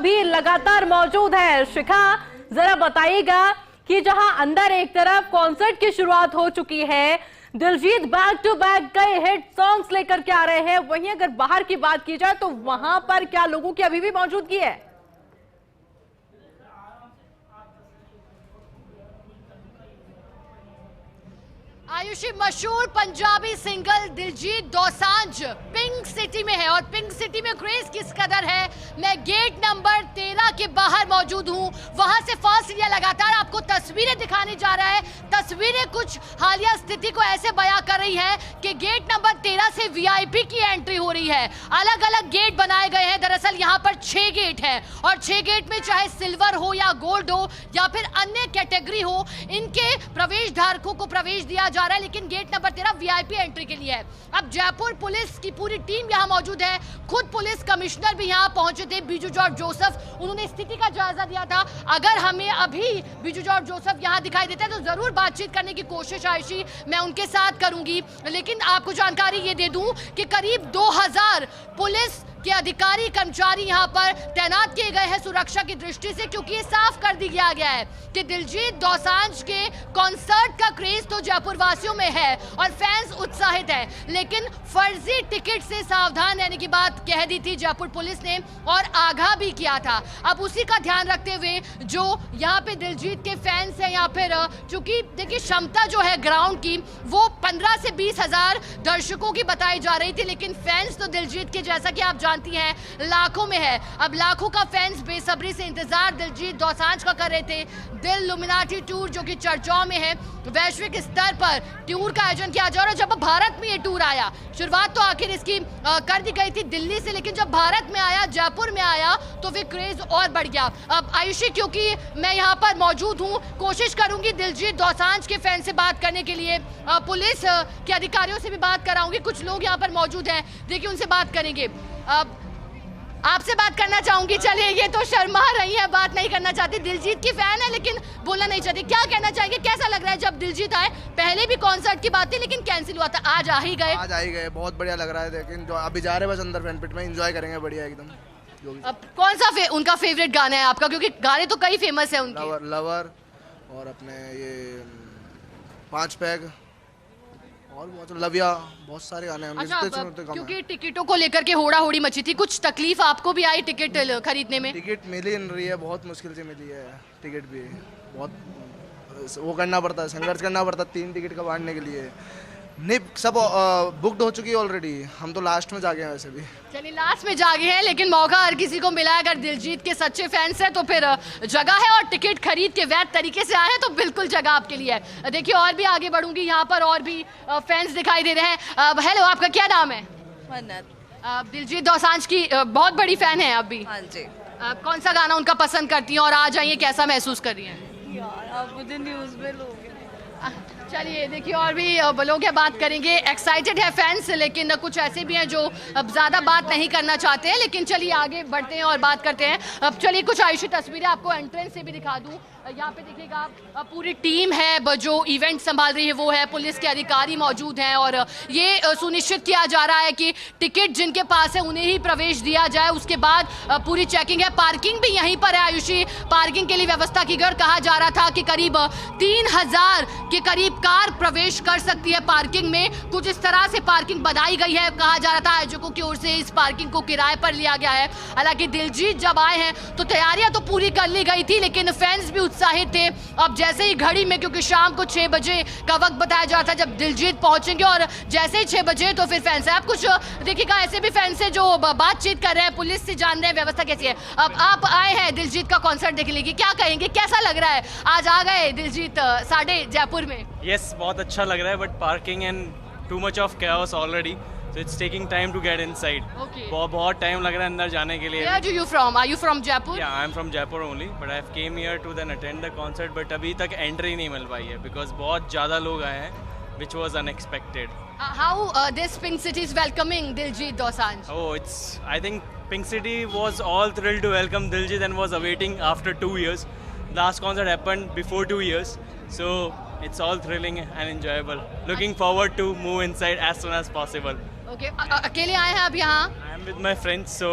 भी लगातार मौजूद है। शिखा, जरा बताइएगा कि जहां अंदर एक तरफ कॉन्सर्ट की शुरुआत हो चुकी है, दिलजीत बैक टू बैक कई हिट सॉन्ग्स लेकर के आ रहे हैं, वहीं अगर बाहर की बात की जाए तो वहां पर क्या लोगों की अभी भी मौजूदगी है? आयुषी, मशहूर Punjabi singer Diljit Dosanjh pink city में है और पिंक सिटी में क्रेज किस कदर है, मैं गेट नंबर 13 के बाहर मौजूद हूं। वहां से फर्स्ट इंडिया लगातार आपको तस्वीरें दिखाने जा रहा है। तस्वीरें कुछ हालिया स्थिति को ऐसे बयां कर रही है कि गेट नंबर 13 से वीआईपी की एंट्री हो रही है। अलग अलग गेट बनाए गए हैं। दरअसल यहाँ पर 6 गेट है और 6 गेट में चाहे सिल्वर हो या गोल्ड हो या फिर अन्य कैटेगरी हो, इनके प्रवेश धारकों को प्रवेश दिया जा रहा है, लेकिन गेट नंबर 13 वीआईपी एंट्री के लिए है। अब जयपुर पुलिस की पूरी टीम यहां मौजूद है। खुद पुलिस कमिश्नर भी यहां पहुंचे थे, बीजू जॉर्ज जोसेफ। उन्होंने स्थिति का जायजा दिया था। अगर हमें अभी बीजू जॉर्ज जोसेफ यहां दिखाई देते हैं तो जरूर बातचीत करने की कोशिश आयुषी मैं उनके साथ करूंगी, लेकिन आपको जानकारी ये दे दूं कि करीब 2000 पुलिस के अधिकारी कर्मचारी यहां पर तैनात किए गए हैं सुरक्षा की दृष्टि से, क्योंकि ये साफ कर दिया गया है कि दिलजीत दोसांझ के कॉन्सर्ट का क्रेज तो जयपुर वासियों में है और फैंस उत्साहित है, लेकिन फर्जी टिकट से सावधान रहने की बात कह दी थी जयपुर पुलिस ने और आगाह भी किया था। अब उसी का ध्यान रखते हुए जो यहाँ पे दिलजीत के फैंस हैं या फिर चूंकि देखिए क्षमता जो है ग्राउंड की वो 15 से 20 हजार दर्शकों की बताई जा रही थी, लेकिन फैंस तो दिलजीत के जैसा कि आप जानती हैं लाखों में है। अब लाखों का फैंस बेसब्री से इंतजार दिलजीत दोसांझ का कर रहे थे। दिल लुमिनाटी टूर जो कि चर्चाओं में है, वैश्विक स्तर पर टूर का आयोजन किया जा रहा है। जब भारत में ये टूर आया, शुरुआत तो आखिर इसकी कर दी गई थी दिल्ली से, लेकिन जब भारत में आया, जयपुर में आया तो फिर क्रेज और बढ़ गया। अब आयुषी, क्योंकि मैं यहाँ पर मौजूद हूँ, कोशिश करूंगी दिलजीत दोसांझ के फैन से बात करने के लिए। पुलिस के अधिकारियों से भी बात कराऊंगी, कुछ लोग यहाँ पर मौजूद हैं, देखिए उनसे बात करेंगे। आपसे बात करना चाहूंगी। चलिए, ये तो शर्मा रही है, बात नहीं करना चाहती, दिलजीत की फैन है लेकिन बोलना नहीं चाहती। क्या कहना चाहिए, कैसा लग रहा है जब दिलजीत आए? पहले भी कॉन्सर्ट की बात थी लेकिन कैंसिल हुआ था, आज आ ही गए। आज आ ही गए, बहुत बढ़िया लग रहा है। लेकिन जो अभी जा रहे हैं बस अंदर फैन पिट में, एंजॉय करेंगे बढ़िया एकदम। अब कौन सा उनका फेवरेट गाना है आपका, क्योंकि गाने तो कई फेमस है उनके? लवर और अपने ये 5 पैग और मतलब लविया, बहुत सारे गाने हैं। अच्छा, क्योंकि टिकटों को लेकर के होड़ा होड़ी मची थी, कुछ तकलीफ आपको भी आई टिकट खरीदने में? टिकट मिल ही नहीं रही है, बहुत मुश्किल से मिली है टिकट भी। बहुत वो करना पड़ता है, संघर्ष करना पड़ता है 3 टिकट का बांटने के लिए। नहीं, सब बुकड हो चुकी है ऑलरेडी, हम तो लास्ट में जागे हैं वैसे भी। चलिए, लास्ट में जागे हैं, लेकिन मौका हर किसी को मिला है। अगर दिलजीत के सच्चे फैंस हैं तो फिर जगह है और टिकट खरीद के वैध तरीके से आए हैं तो बिल्कुल जगह आपके लिए है। देखिए, और भी आगे बढ़ूंगी, यहाँ पर और भी फैंस दिखाई दे रहे हैं। हेलो, आपका क्या नाम है? मन्नत। दिलजीत दोसांझ की बहुत बड़ी फैन है आप भी? हाँ जी। कौन सा गाना उनका पसंद करती हैं और आज आइए कैसा महसूस कर रही हैं? यार, आप मुझे न्यूज़ में लोगे। चलिए, देखिए और भी लोग बात करेंगे। एक्साइटेड है फैंस, लेकिन कुछ ऐसे भी हैं जो अब ज़्यादा बात नहीं करना चाहते हैं, लेकिन चलिए आगे बढ़ते हैं और बात करते हैं। अब चलिए, कुछ आयुषी तस्वीरें आपको एंट्रेंस से भी दिखा दूं। यहाँ पे देखिएगा आप, पूरी टीम है जो इवेंट संभाल रही है वो है, पुलिस के अधिकारी मौजूद हैं और ये सुनिश्चित किया जा रहा है कि टिकट जिनके पास है उन्हें ही प्रवेश दिया जाए। उसके बाद पूरी चेकिंग है। पार्किंग भी यहीं पर है आयुषी, पार्किंग के लिए व्यवस्था की गई और कहा जा रहा था कि करीब 3000 के करीब कार प्रवेश कर सकती है पार्किंग में। कुछ इस तरह से पार्किंग बनाई गई है। कहा जा रहा था आयोजकों की ओर से इस पार्किंग को किराए पर लिया गया है। हालांकि दिलजीत जब आए हैं तो तैयारियां तो पूरी कर ली गई थी, लेकिन फैंस भी उत्साहित थे। अब जैसे ही घड़ी में, क्योंकि शाम को 6 बजे का वक्त बताया जा रहा था जब दिलजीत पहुंचेंगे और जैसे ही 6 बजे तो फिर फैंस है। आप कुछ देखिएगा, ऐसे भी फैंस है जो बातचीत कर रहे हैं, पुलिस से जान रहे हैं व्यवस्था कैसी है। अब आप आए हैं दिलजीत का कॉन्सर्ट देखने के लिए, क्या कहेंगे, कैसा लग रहा है आज आ गए दिलजीत साढ़े जयपुर में? यस, बहुत अच्छा लग रहा है, but parking and too much of chaos already, so it's taking time to get inside. Okay. बहुत टाइम लग रहा है अंदर जाने के लिए। Where do you from? Are you from Jaipur? Yeah, I'm from Jaipur only, but I came here to then attend the concert, but अभी तक एंट्री नहीं मिल पाई है because बहुत ज़्यादा लोग आए हैं, which was unexpected. How this Pink City is welcoming Diljit Dosanjh? Oh, I think Pink City was all thrilled to welcome Diljit and was awaiting after 2 years. Last concert happened before 2 years, so it's all thrilling and enjoyable. Looking forward to move inside as soon as possible. Okay, अकेले आए हैं आप यहाँ? I am with my friends, so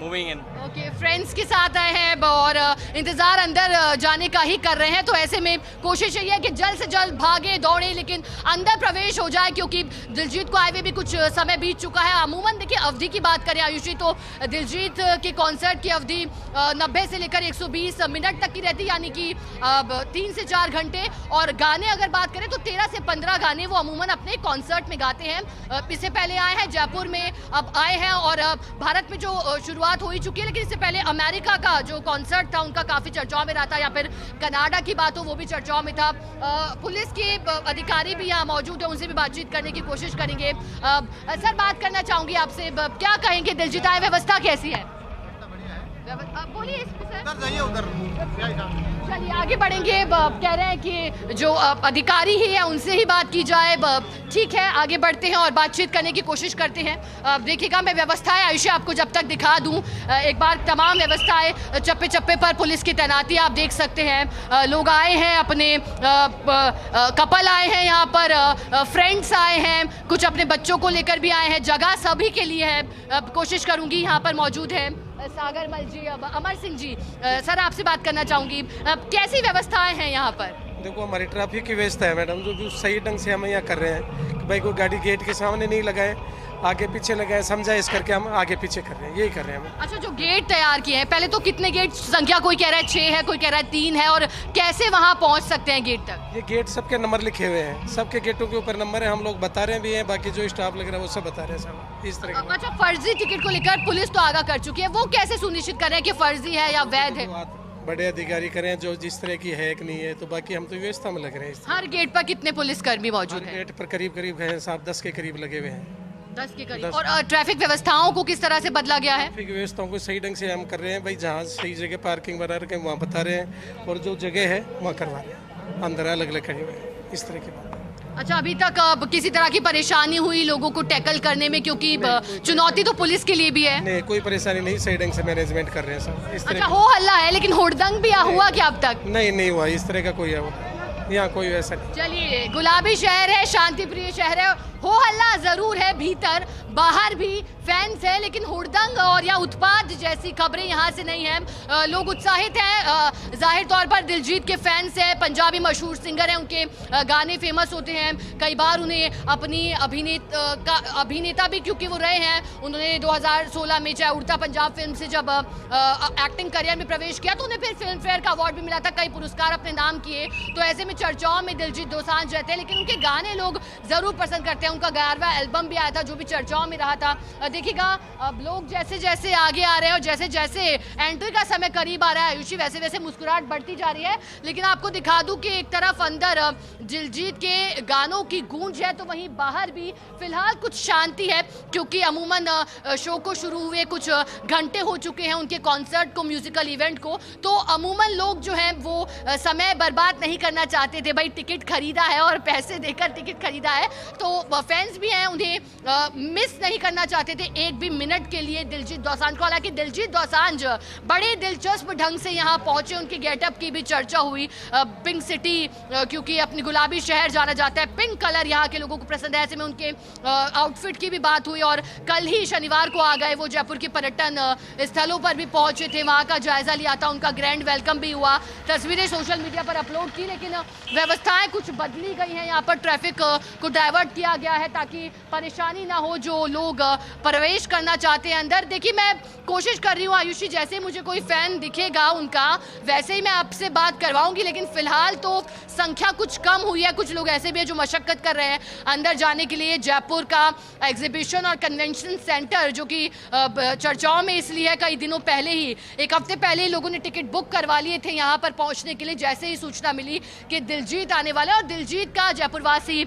moving in. Okay, friends के साथ आए हैं और इंतजार अंदर जाने का ही कर रहे हैं, तो ऐसे में कोशिश यही है कि जल्द से जल्द भागे दौड़े लेकिन अंदर प्रवेश हो जाए, क्योंकि दिलजीत को आए हुए भी कुछ समय बीत चुका है। अमूमन देखिए अवधि की बात करें आयुषी, तो दिलजीत के कॉन्सर्ट की अवधि 90 से लेकर 120 मिनट तक की रहती, यानी कि 3 से 4 घंटे। और गाने अगर बात करें तो 13 से 15 गाने वो अमूमन अपने कॉन्सर्ट में गाते हैं। इससे पहले आए हैं जयपुर में, अब आए हैं और भारत में जो शुरुआत हो ही चुकी है, लेकिन इससे पहले अमेरिका का जो कॉन्सर्ट था उनका काफी चर्चाओं में रहा था, या फिर कनाडा की बात हो वो भी चर्चाओं में था। पुलिस के अधिकारी भी यहाँ मौजूद है, उनसे भी बातचीत करने की कोशिश करेंगे। सर, बात करना चाहूंगी आपसे, क्या कहेंगे दिलजीत आए, व्यवस्था कैसी है? बोलिए सर। जाइए उधर। चलिए आगे बढ़ेंगे। कह रहे हैं कि जो अधिकारी ही है उनसे ही बात की जाए। ठीक है, आगे बढ़ते हैं और बातचीत करने की कोशिश करते हैं। देखिएगा, मैं व्यवस्थाएं आयुषी आपको जब तक दिखा दूं एक बार, तमाम व्यवस्थाएं चप्पे चप्पे पर पुलिस की तैनाती आप देख सकते हैं। लोग आए हैं, अपने कपल आए हैं यहाँ पर, फ्रेंड्स आए हैं, कुछ अपने बच्चों को लेकर भी आए हैं। जगह सभी के लिए है। कोशिश करूँगी, यहाँ पर मौजूद है सागर मल जी, अमर सिंह जी। सर, आपसे बात करना चाहूँगी, कैसी व्यवस्थाएं हैं यहाँ पर? देखो, हमारी ट्रैफिक की व्यवस्था है मैडम, जो सही ढंग से हम यहाँ कर रहे हैं कि भाई कोई गाड़ी गेट के सामने नहीं लगाए, आगे पीछे लगाए, समझाइश करके हम आगे पीछे कर रहे हैं, यही कर रहे हैं हम। अच्छा, जो गेट तैयार किए हैं, पहले तो कितने गेट, संख्या कोई कह रहा है 6 है, कोई कह रहा है 3 है, और कैसे वहाँ पहुँच सकते हैं गेट तक? ये गेट सबके नंबर लिखे हुए हैं, सबके गेटों के ऊपर नंबर है, हम लोग बता रहे भी हैं, बाकी जो स्टाफ लग रहा है वो सब बता रहे हैं सब इस तरह के। अच्छा, फर्जी टिकट को लेकर पुलिस तो आगाह कर चुकी है, वो कैसे सुनिश्चित कर रहे हैं कि फर्जी है या वैध है? बड़े अधिकारी करें जो जिस तरह की है कि नहीं है, तो बाकी हम तो व्यवस्था में लग रहे हैं। हर गेट पर कितने पुलिसकर्मी मौजूद हैं? गेट पर करीब करीब है साहब 10 के करीब लगे हुए हैं। 10 के करीब। और ट्रैफिक व्यवस्थाओं को किस तरह से बदला गया है? ट्रैफिक व्यवस्थाओं को सही ढंग से हम कर रहे हैं भाई, जहाँ सही जगह पार्किंग बना रखे वहाँ बता रहे हैं, और जो जगह है वहाँ करवा रहे हैं, अंदर अलग अलग खड़े हुए हैं, इस तरह की बात। अच्छा, अभी तक किसी तरह की परेशानी हुई लोगों को टैकल करने में, क्योंकि चुनौती तो पुलिस के लिए भी है? नहीं, कोई परेशानी नहीं, सही ढंग से मैनेजमेंट कर रहे हैं सब इस तरह। अच्छा, हो हल्ला है, लेकिन हुड़दंग भी हुआ क्या अब तक? नहीं हुआ, इस तरह का कोई है यहाँ कोई वैसा नहीं। चलिए, गुलाबी शहर है, शांति प्रिय शहर है, हो हल्ला जरूर है, भीतर बाहर भी फैंस है, लेकिन हुड़दंग और या उत्पात जैसी खबरें यहाँ से नहीं हैं। लोग उत्साहित हैं, जाहिर तौर पर दिलजीत के फैंस हैं, पंजाबी मशहूर सिंगर हैं, उनके गाने फेमस होते हैं, कई बार उन्हें अपनी अभिनेता भी क्योंकि वो रहे हैं। उन्होंने 2016 में चाहे उड़ता पंजाब फिल्म से जब एक्टिंग करियर में प्रवेश किया, तो उन्हें फिर फिल्म फेयर का अवार्ड भी मिला था, कई पुरस्कार अपने नाम किए। तो ऐसे में चर्चाओं में दिलजीत दोसांझ रहते हैं, लेकिन उनके गाने लोग जरूर पसंद करते हैं। उनका 11वां एल्बम भी आया था जो भी चर्चाओं में रहा था। देखिएगा, अब लोग जैसे जैसे आगे आ रहे हैं और जैसे जैसे एंट्री का समय करीब आ रहा है आयुषी, वैसे वैसे मुस्कुराहट बढ़ती जा रही है। लेकिन आपको दिखा दूं कि एक तरफ अंदर दिलजीत के गानों की गूंज है, तो वहीं बाहर भी फिलहाल कुछ शांति है, क्योंकि अमूमन शो को शुरू हुए कुछ घंटे हो चुके हैं, उनके कॉन्सर्ट को, म्यूजिकल इवेंट को। तो अमूमन लोग जो हैं वो समय बर्बाद नहीं करना चाहते थे। भाई, टिकट खरीदा है और पैसे देकर टिकट खरीदा है, तो फैंस भी हैं, उन्हें मिस नहीं करना चाहते थे एक भी मिनट के लिए दिलजीत दोसांझ को। हालांकि दिलजीत दोसांझ बड़े दिलचस्प ढंग से यहाँ पहुंचे, उनके गेटअप की भी चर्चा हुई। पिंक सिटी, क्योंकि अपनी गुलाबी शहर जाना जाता है, पिंक कलर यहाँ के लोगों को पसंद है, ऐसे में उनके आउटफिट की भी बात हुई। और कल ही शनिवार को आ गए वो जयपुर के पर्यटन स्थलों पर भी पहुंचे थे, वहाँ का जायजा लिया था, उनका ग्रैंड वेलकम भी हुआ, तस्वीरें सोशल मीडिया पर अपलोड की। लेकिन व्यवस्थाएं कुछ बदली गई हैं, यहाँ पर ट्रैफिक को डाइवर्ट किया गया है ताकि परेशानी ना हो जो लोग प्रवेश करना चाहते हैं अंदर। देखिए, मैं कोशिश कर रही हूँ आयुषी, जैसे मुझे कोई फैन दिखेगा उनका वैसे ही मैं आपसे बात करवाऊंगी, लेकिन फिलहाल तो संख्या कुछ कम हुई है। कुछ लोग ऐसे भी हैं जो मशक्कत कर रहे हैं अंदर जाने के लिए। जयपुर का एग्जीबिशन और कन्वेंशन सेंटर जो कि चर्चाओं में इसलिए है, कई दिनों पहले ही, एक हफ्ते पहले ही लोगों ने टिकट बुक करवा लिए थे यहाँ पर पहुँचने के लिए, जैसे ही सूचना मिली कि दिलजीत आने वाला है। और दिलजीत का जयपुरवासी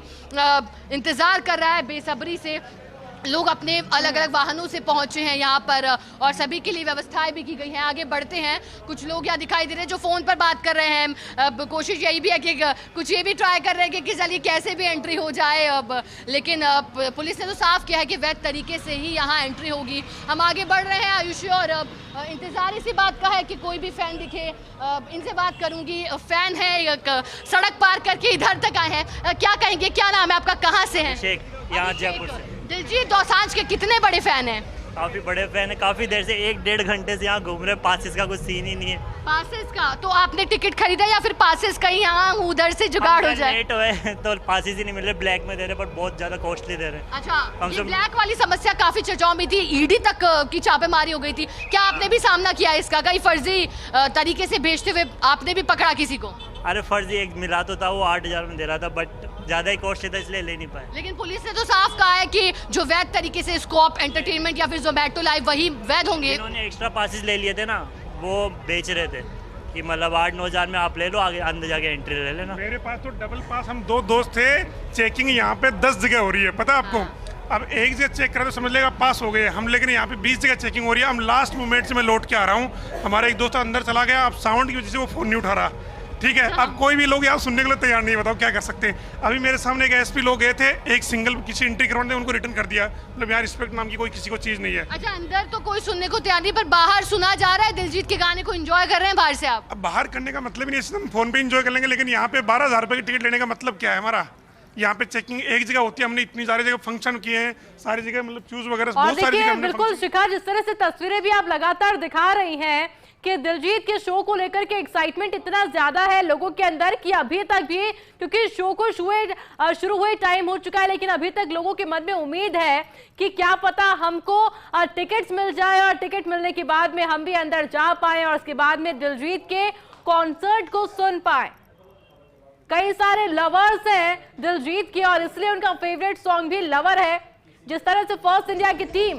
इंतजार कर रहा है बेसब्री से। लोग अपने अलग अलग वाहनों से पहुंचे हैं यहाँ पर और सभी के लिए व्यवस्थाएं भी की गई हैं। आगे बढ़ते हैं, कुछ लोग यहाँ दिखाई दे रहे हैं जो फ़ोन पर बात कर रहे हैं। अब कोशिश यही भी है कि कुछ ये भी ट्राई कर रहे हैं कि चलिए कैसे भी एंट्री हो जाए अब, लेकिन पुलिस ने तो साफ किया है कि वैध तरीके से ही यहाँ एंट्री होगी। हम आगे बढ़ रहे हैं आयुषी, और इंतज़ार इसी बात का है कि कोई भी फ़ैन दिखे, इनसे बात करूँगी। फ़ैन है, सड़क पार करके इधर तक आए हैं, क्या कहेंगे, क्या नाम है आपका, कहाँ से हैं? यहाँ जयपुर से। दिलजीत दोसांझ के कितने बड़े फैन हैं? काफ़ी बड़े फैन है, काफ़ी देर से 1-1.5 घंटे से यहाँ घूम रहे, पासिस का कुछ सीन ही नहीं है। पासेस का तो आपने टिकट खरीदा या फिर पासेस कहीं यहाँ उधर से जुगाड़ हो जाए? लेट हुए तो पासिस ही नहीं मिल रहे, ब्लैक में दे रहे बट बहुत ज़्यादा कॉस्टली दे रहे हैं। अच्छा, ये ब्लैक वाली समस्या काफी चर्चाओं में थी, ईडी तक की छापेमारी हो गई थी, क्या आपने भी सामना किया इसका? कहीं फर्जी तरीके से बेचते हुए आपने भी पकड़ा किसी को? अरे फर्जी एक मिला तो था, वो 8,000 में दे रहा था बट ज़्यादा ही कॉस्टली था इसलिए ले नहीं पाए। लेकिन पुलिस ने तो साफ कहा है कि जो वैध तरीके से स्कोप एंटरटेनमेंट या फिर जोमेटो लाइव वही वैध होंगे। इन्होंने एक्स्ट्रा पासिस ले लिए थे ना, वो बेच रहे थे कि मतलब 8-9 हज़ार में आप ले लो, आगे अंदर जाके एंट्री ले लेना। मेरे पास तो डबल पास, हम 2 दोस्त थे, चेकिंग यहाँ पे 10 जगह हो रही है, पता है आपको? अब एक जगह चेक करा तो समझ लेगा पास हो गए हम, लेकिन यहाँ पे 20 जगह चेकिंग हो रही है। हम लास्ट मोमेंट से मैं लौट के आ रहा हूँ, हमारा एक दोस्त अंदर चला गया, अब साउंड की वजह से वो फ़ोन नहीं उठा रहा। ठीक है, अब कोई भी लोग यहाँ सुनने के लिए तैयार नहीं, बताओ क्या कर सकते हैं। अभी मेरे सामने एक एसपी लोग गए थे, एक सिंगल किसी एंट्री ग्राउंड ने उनको रिटर्न कर दिया, मतलब यहाँ रिस्पेक्ट नाम की कोई किसी को चीज़ नहीं है। अच्छा, अंदर तो कोई सुनने को तैयार नहीं, पर बाहर सुना जा रहा है दिलजीत के गाने को एंजॉय कर रहे हैं बाहर से आप? अब बाहर करने का मतलब ही नहीं, हम फोन पे एंजॉय कर लेंगे, लेकिन यहाँ पे 12,000 रुपये की टिकट लेने का मतलब क्या है हमारा? यहाँ पे चेकिंग एक जगह होती है, हमने इतनी सारी जगह फंक्शन किए हैं, सारी जगह मतलब फ्यूज वगैरह और बहुत सारी देखिए जगह हमने बिल्कुल शिखा, जिस तरह से तस्वीरें भी आप लगातार दिखा रही हैं कि दिलजीत के शो को लेकर के एक्साइटमेंट इतना ज्यादा है लोगों के अंदर कि अभी तक भी, क्योंकि शो को शुरू हुए टाइम हो चुका है, लेकिन अभी तक लोगों के मन में उम्मीद है कि क्या पता हमको टिकट्स मिल जाए और टिकट मिलने के बाद में हम भी अंदर जा पाए और उसके बाद में दिलजीत के कॉन्सर्ट को सुन पाए। कई सारे लवर्स हैं दिलजीत के और इसलिए उनका फेवरेट सॉन्ग भी लवर है। जिस तरह से फर्स्ट इंडिया की टीम